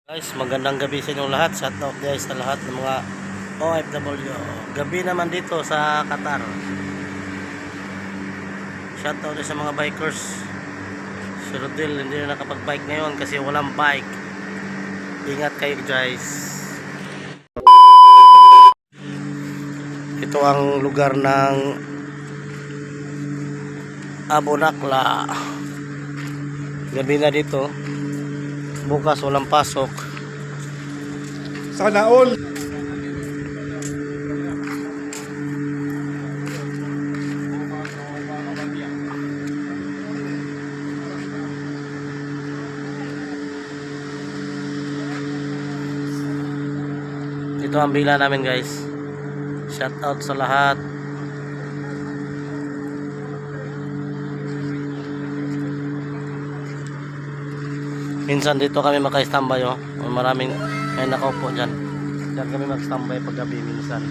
Guys, magandang gabi sa inyong lahat. Shout out guys sa lahat ng mga OFW. Gabi naman dito sa Qatar. Shout out sa mga bikers. Si Rodel hindi na nakapag-bike ngayon kasi walang bike. Ingat kayo guys. Ito ang lugar ng Abu Nakla. Gabi na dito. Bukas walang pasok. Sana all. Ito ang bila namin guys. Shout out sa lahat. Minsan dito kami maka-standby oh. Maraming may nakaupo dyan. Diyan kami mag-standby pag gabi minsan.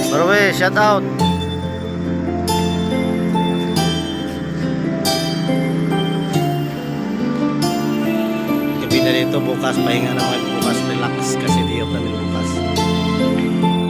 Barwe, shout out. Gabi na dito bukas pahinga naman bukas relax kasi di off na